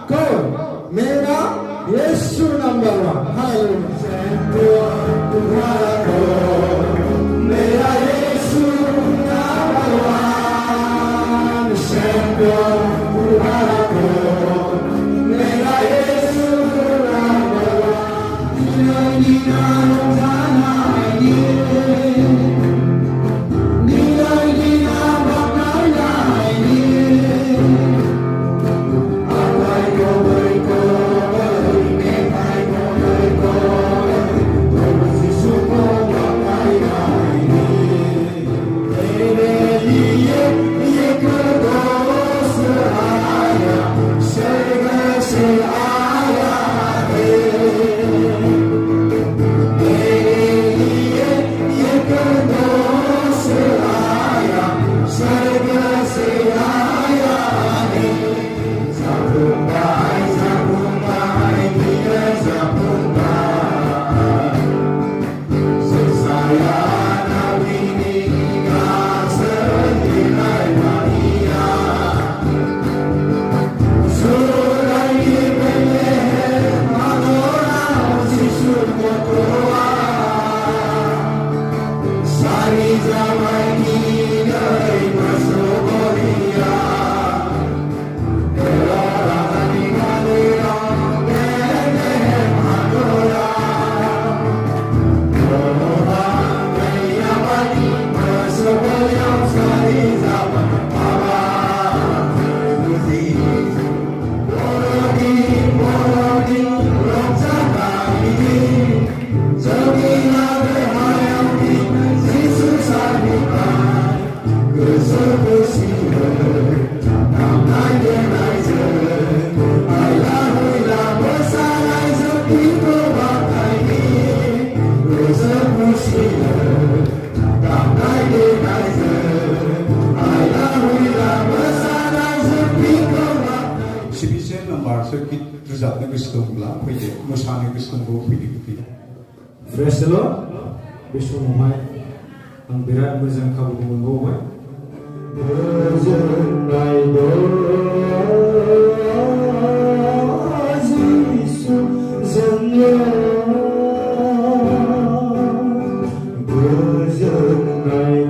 कौन? मेरा यीशु number 1। Hallelujah. Champion तुम्हारा कौन? मेरा यीशु नंबर 1। चैंपियन तुम्हारा कौन? मेरा यीशु नंबर 1। नीना जाना Praise the Lord. Besok mohai ang birat mazang kabu mengobai. Berjenai Yesu zanya. Berjenai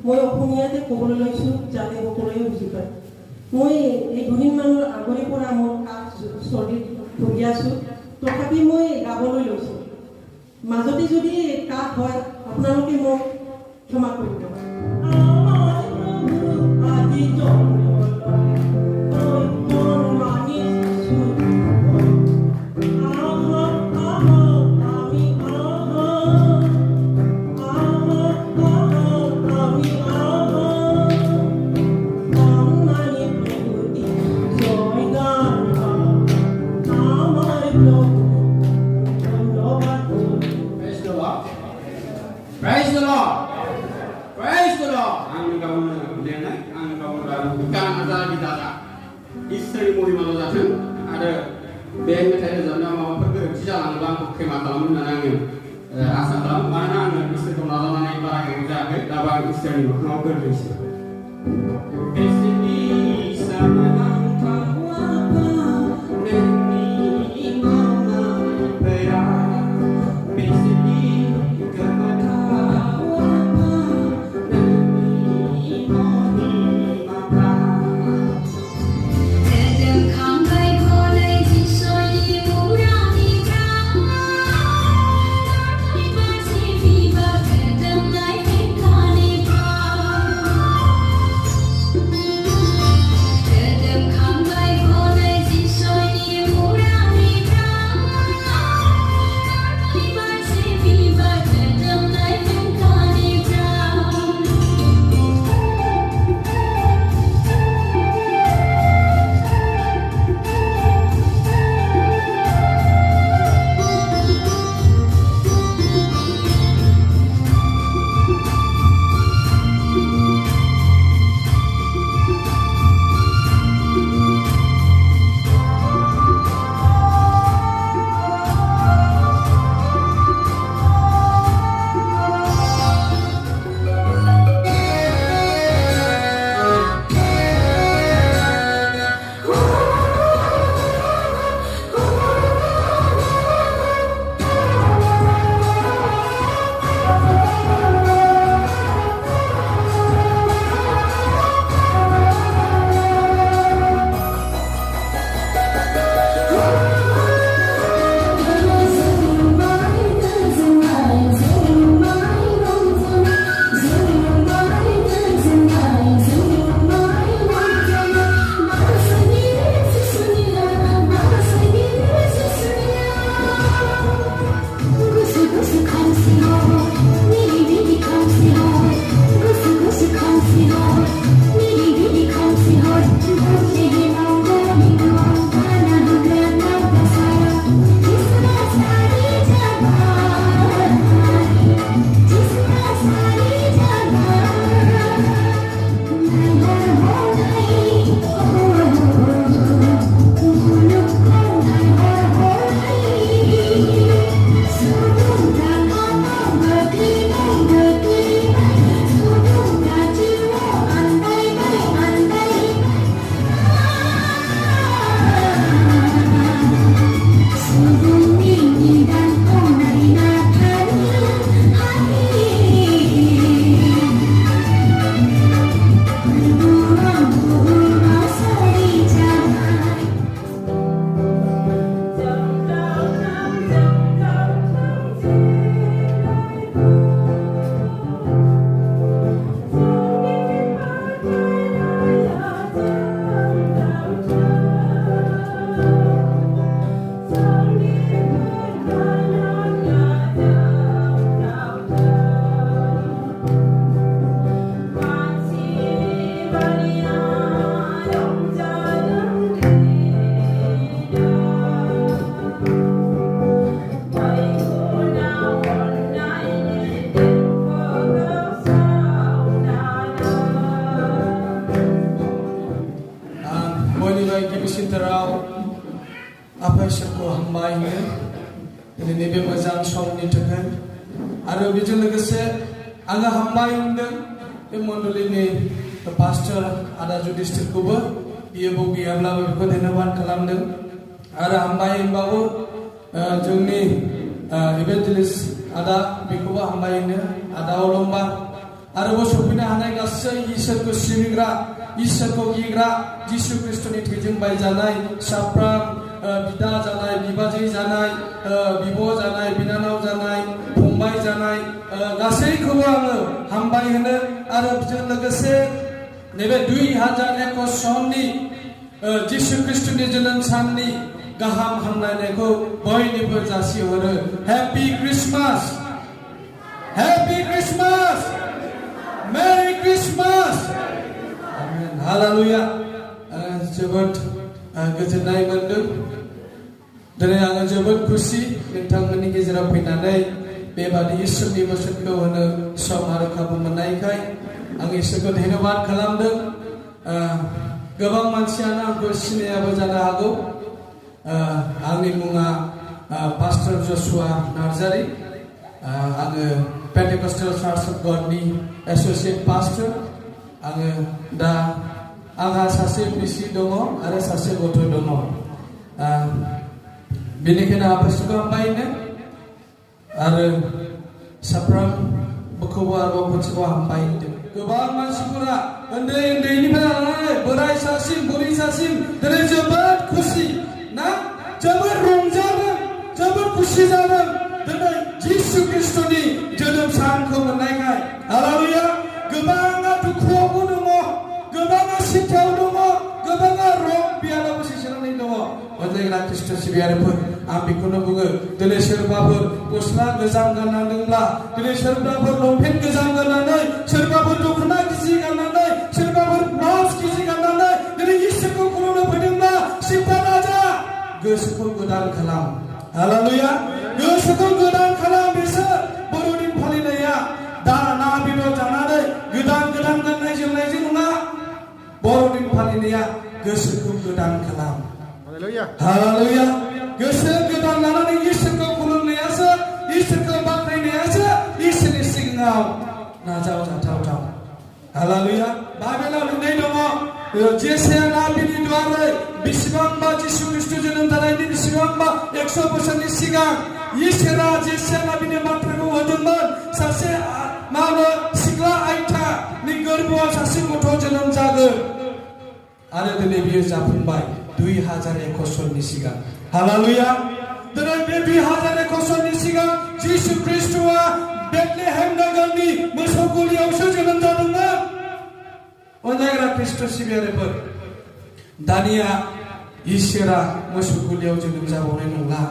মই অসমীয়াতে ক'বলৈ লৈছোঁ যাতে সকলোৱে বুজি পায়। মই এই দুদিনমানৰ আগৰে পৰা মোৰ কাহ চৰ্দিত ভুগি আছোঁ, তথাপি মই গাবলৈ লৈছোঁ। মাজতে যদি কাহ হয় আপোনালোকে মোক ক্ষমা কৰিব। Praise the Lord. Praise गाना जा गिदारा इसोरनि महिमाल' जाथों आरो बे मेथाइ रोजाबनायाव माबाफोर गोरोन्थि जालाङोब्ला आंखौ क्षमा खालामो होननानै आङो आसा खालामो मानोना आङो इसोरखौ नाजावनानै बारा गोबाव जायाखै दाबो आं इसोरनि मोखाङाव गोरलैसो Pastor ada judistik kuba, ia bogi abla berikut henawan kalam deng. Ada hambai bawu, jengni evangelist ada bikuba hambai ini, ada olomba. Ada bos supina hanai kasih Isor ko simigra, Isor ko gigra, Yesus Kristus ni tejeng bai janai, sapram bida janai, bibaji janai, bibo janai, binanau janai, pungbai janai, gasai kuba hambai hene, ada bijak legase. Nebe 2001 sonni Yesus Kristus ni jonon sanni gaham hamlaineko boynibo jasi hore Happy Christmas Happy Christmas Merry Christmas Amen Hallelujah जोबोद गोजोननाय मोनदों दिनै आङो जोबोद खुसि नोंथांमोननि गेजेराव फैनानै बेबादि इसोरनि बोसोनखौ होनो सम आरो खाबु मोननायखाय आं इसोरखौ धन्यबाद खालामदों गोबां मानसियानो आंखौ सिनायाबो जानो हागौ आंनि मुङा पास्टर जसुआ नार्जारी आङो पेन्टेकस्टेल चार्च अफ गडनि एसोसिएट पास्टर आङो दा आंहा सासे बिसि दङ आरो सासे गथ' दङ बेनिखायनो आफाखौ हामबायनो आरो साफ्रोमखौबो आरोबाव खनसेबाव हामबाय होनदों गोबां मानसिफोरा उन्दै उन्दैनिफ्राय लानानै बोराय सासिम बुरै सासिम दिनै जोबोद खुसि ना जोबोद रंजादों जोबोद खुसि जादों दिनै जिसु ख्रिस्ट'नि जोनोम सानखौ मोननायखाय हालेलुया गोबाङा दुखुआवबो दङ गोबाङा सिन्थायाव दङ गोबाङा रं बियानाव गोसोनानै दङ अनलायग्रा ख्रिस्ट' सिबियारिफोर आं बेखौनो बुङो दिनै सोरबाफोर गस्ला गोजाम गाननांदोंब्ला दिनै सोरबाफोर लंपेन्ट गोजाम गाननानै सोरबाफोर दख'ना गिजि गाननानै सोरबाफोर ब्लाउस गिजि गाननानै दिनै इसोरखौ खुलुमनो फैदोंब्ला सिन्था दाजा गोसोखौ गोदान खालाम हालेलुया गोसोखौ गोदान खालाम बिसोर बर'दिन फालिनाया दा ना बेदर जानानै गोदान गोदान गाननाय जोमनायजों नङा बर'दिन फालिनाया गोसोखौ गोदान खालाम हालेलुया गोसो गोदान लानानै इसोरखौ खुलुमनायासो इसोरखौ बाख्नायनायासो इसोरनि सिगाङाव नाजावजाथाव हालेलुया बाइबेलाव लिरनाय दङ जेसाया नाबिनि द्वारै बेसेबांबा जिसु ख्रिस्ट' जोनोम जानायनि बेसेबांबा 100 बोसोरनि सिगां इसोरा जेसाया नाबिनि बाथ्राखौ होदोंमोन सासे सिख्ला आइथानि गोरबोआव सासे गथ' जोनोम जागोन आरो दिनै बियो जाफुंबाय 2100 बोसोरनि सिगां हालेलुया दिनै बे 2100 बोसोरनि सिगां जिसु ख्रिस्ट'आ बेथलेहेम नगरनि मोसौ गलियावसो जोनोम जादोंमोन अनजायग्रा ख्रिस्ट' सिबियारिफोर दानिया इसोरा मोसौ गलियाव जोनोम जाबावनाय नंला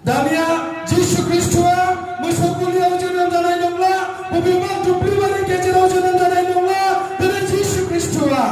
दानिया जिसु ख्रिस्ट'आ मोसौ गलियाव जोनोम जानाय नंला बबेबा दुब्लिबारि गेजेराव जोनोम जानाय नंला दिनै जिसु ख्रिस्ट'आ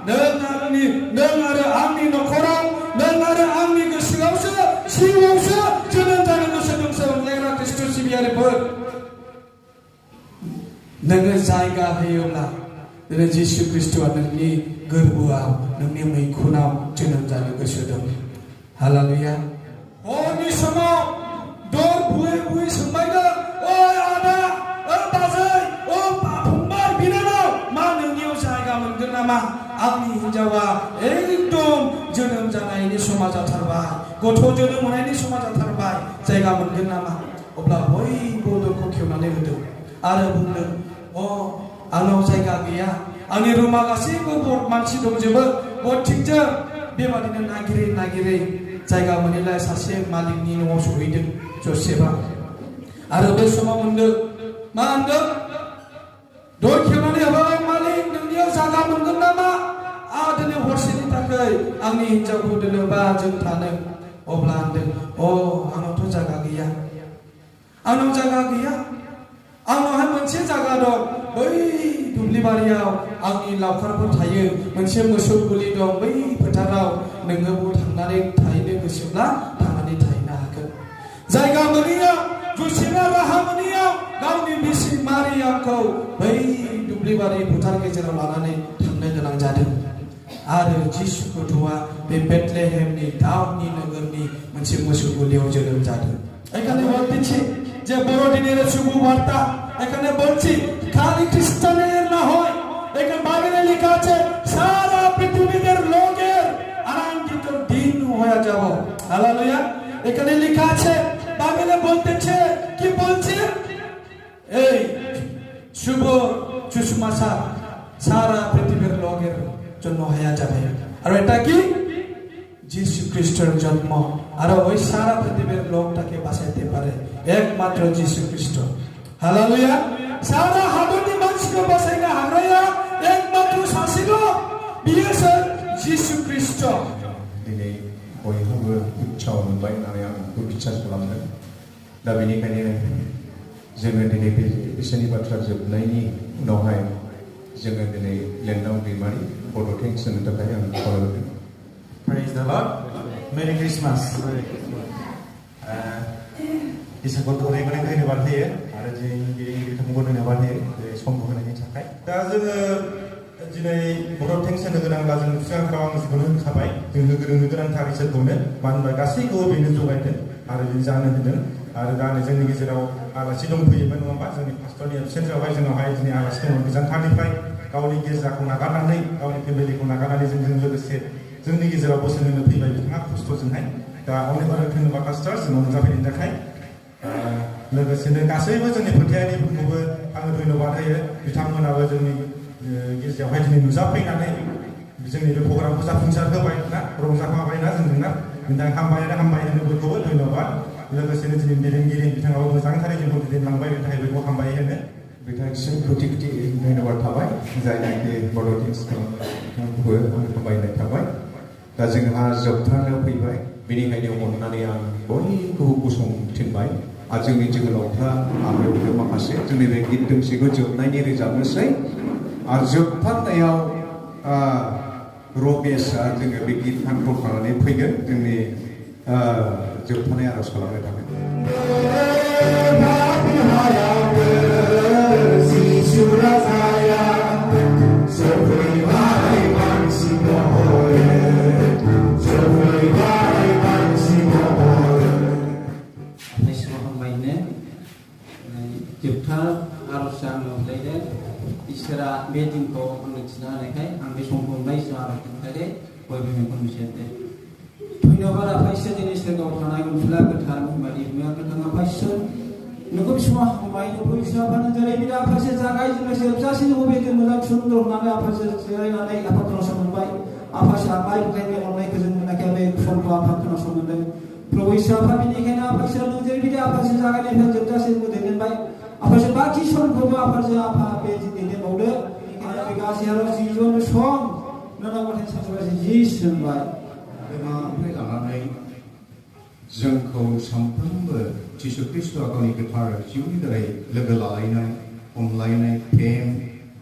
नों आरो आंनि न'खराव नों आरो आंनि गोसोआवसो जिउआवसो जोनोम जानो गोसो दंसो अनजायग्रा ख्रिस्ट' सिबियारिफोर नोङो जायगा होयोब्ला दिनै जिसु ख्रिस्ट'आ नोंनि गोरबोआव नोंनि मैखुनाव जोनोम जानो गोसो दं हालेलुया हरनि समाव दर बुयै बुयै सोंबायदों ओइ आदा ओ बाजै ओ फंबाय बिनानाव मा नोंनियाव जायगा मोनगोन नामा आंनि हिन्जावा एकदम जोनोम जानायनि समा जाथारबाय गथ' जोनोम होनायनि समा जाथारबाय जायगा मोनगोन नामा अब्ला बयबो दरखौ खेवनानै होदों आरो बुंदों आंनाव जायगा गैया आंनि रुमा गासैबो मानसि दंजोबो थिगजों बेबादिनो नागिरै जायगा मोनैलाय सासे मालिकनि न'आव सहैदों जसेफआ आरो बे समाव मोनदों मा होनदों दर खेवनानै होबाय मालिक नोंनियाव जायगा मोनगोन नामा दिनै हरसेनि थाखाय आंनि हिन्जावखौ दोनोबा जों थानो अब्ला होनदों आंनावथ' जायगा गैया आंनाव जायगा गैया आंनावहाय मोनसे जायगा दं बै दुब्लिबारियाव आंनि लावखारफोर थायो मोनसे मोसौ गलि दं बै फोथाराव नोङो थांनानै थाहैनो गोसोब्ला थांनानै थाहैनो हागोन जायगा मोनैयाव जसेफआ राहा मोनैयाव गावनि बिसि मारियामखौ बै दुब्लिबारि फोथार गेजेराव लानानै थांनो गोनां जादों आरो जिसु गथ'आ बे बेथलेहेमनि दाउदनि नगरनि मोनसे मोसौ गलियाव जोनोम जादों এখানে বলতেছি যে বড়দিনের শুভ বার্তা এখানে বলছি খালি খ্রিস্টানের না হয় এখানে বাইবেলে লেখা আছে সারা পৃথিবীর লোকের আনন্দিত দিন হয়ে যাব হালেলুয়া এখানে লেখা আছে বাইবেলে বলতেছে কি বলছে এই শুভ সুসমাচার সারা পৃথিবীর লোকের জন্য হয়ে যাবে আর এটা কি যিশু খ্রিস্টের জন্ম আর ওই সারা পৃথিবীর লোকটাকে বাঁচাইতে পারে একমাত্র যিশু খ্রিস্ট হালেলুয়া সারা হাবনি মানুষকে বাঁচাইতে হারাইয়া একমাত্র শাসিল বিয়েসর যিশু খ্রিস্ট दिनै बयहाबो उत्साह मोनबाय होननानै आं बेखौ बिसास खालामदों दा बेनिखायनो जोङो दिनै बे इसोरनि बाथ्रा जोबनायनि उनावहाय जोङो दिनै लेन्डाव दैमारि फट' थेंक्स होनो थाखाय आं खावलायहरदों Praise the Lord. Merry Christmas. इसोरखौ गले गले धन्यबाद होयो आरो जों बिथांखौबो धन्यबाद होयो बे समखौ होनायनि थाखाय दा जोङो दिनै बर' थेंस होनो गोनांब्ला जों सिगांफ्राव आं जिखौनो होनखाबाय जों होनो गोनांथार इसोरखौनो मानो होनबा गासैखौबो बेनो जगायदों आरो बेनो जानो होदों आरो दा नै जोंनि गेजेराव आलासि दंफैयोमोन नङा होमबा जोंनि पास्टरनि एबसेन्सआवहाय जोंनावहाय दिनै आलासि दङ गोजानथारनिफ्राय गावनि गिर्जाखौ नागारनानै गावनि फेमिलिखौ नागारनानै जोंजों लोगोसे जोंनि गेजेराव बोसोन होनो फैबाय बिथाङा खस्थ'जोंहाय दा अनेक अनेक धन्यबाद पास्टर जोंनाव नुजाफैनायनि थाखाय लोगोसेनो गासैबो जोंनि फोथायारिफोरखौबो आङो धन्यबाद होयो बिथांमोनाबो जोंनि गेजेरावहाय दिनै नुजाफैनानै जोंनि बे प्रग्रामखौ जाफुंसार होबाय ना रंजाफाबायना जोंजोंना बिनि थाखाय हामबाय होनो बयखौबो धन्यबाद लोगोसेनो दिनै दैदेनगिरि बिथाङाबो मोजांथारै जोंखौ दैदेनलांबाय बेनि थाखाय बयखौ हामबाय होनो बिथांसिम कोटि कोटि धन्यबाद थाबाय जायनाखि बर' टेक्सखौ बिथांखौबो हामबायनाय थाबाय दा जोंहा जोबथारनायाव फैबाय बेनिखायनो अननानै आं बयखौबो गसंथिनबाय आरो जोंनि जोहोलावफ्रा आमायावनो माखासे जोंनि बे गित दोंसेखौ जोबनायनि रोजाबनोसै आरो जोबथारनायाव रमेशआ जोङो बे गित कन्ट्रल खालामनानै फैगोन जोंनि जोबथारनाय आर'ज खालामनो थाखाय जोबथा आर'जआ आंनो अनलायदों इसोरा बे दिनखौ आंनो थिना होनायखाय आं बे समखौ अनलाय इसोरा आर'ज खालामनायखाय बयबो मेगन बिसोरदों धन्यबाद आफा इसोर दिनै सोरगाव थानाय अनसुला गोथार बायदि बिमा गोथां आफा इसोर नोंखौ बे समाव हामबाय नोंखौ इसोर आफानो जेरै बिदि आफासे जागायजेननाय जोबजासिम बबेजों मोजां सुन्दर होननानै आफासे जिरायनानै आफा खोनासंबाय आफासे आमाय बुजायनाय अननायखौ जों मोनाखै बे समखौ आफा खोनासंदों प्रभु इसोर आफा बेनिखायनो आफा इसोर नों जेरै बिदि आफासे जागायनायनिफ्राय जोबजासिम दैदेनबाय आफासे बाखि समखौबो आफाजों आफा बे दैदेनबावदो आरो बे गासै आरो जिजन सम नोंनागथाय सानसेबासो जि सोंबाय बेनिफ्राय लानानै जोंखौ सानफ्रोमबो जिसु ख्रिस्ट'आ गावनि गोथार जिउनि दारै लोगो लालायनाय अनलायनाय प्रेम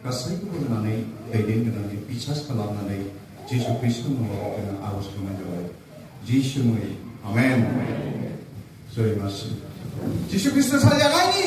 गासैखौबो होनानै दैदेनगोनानै बिसास खालामनानै जिसु ख्रिस्ट'नि मुङाव जोङो आर'ज खालामनाय जाबाय जिसु मुङै आमेन जय मासि जिसु ख्रिस्ट' साजायनायनि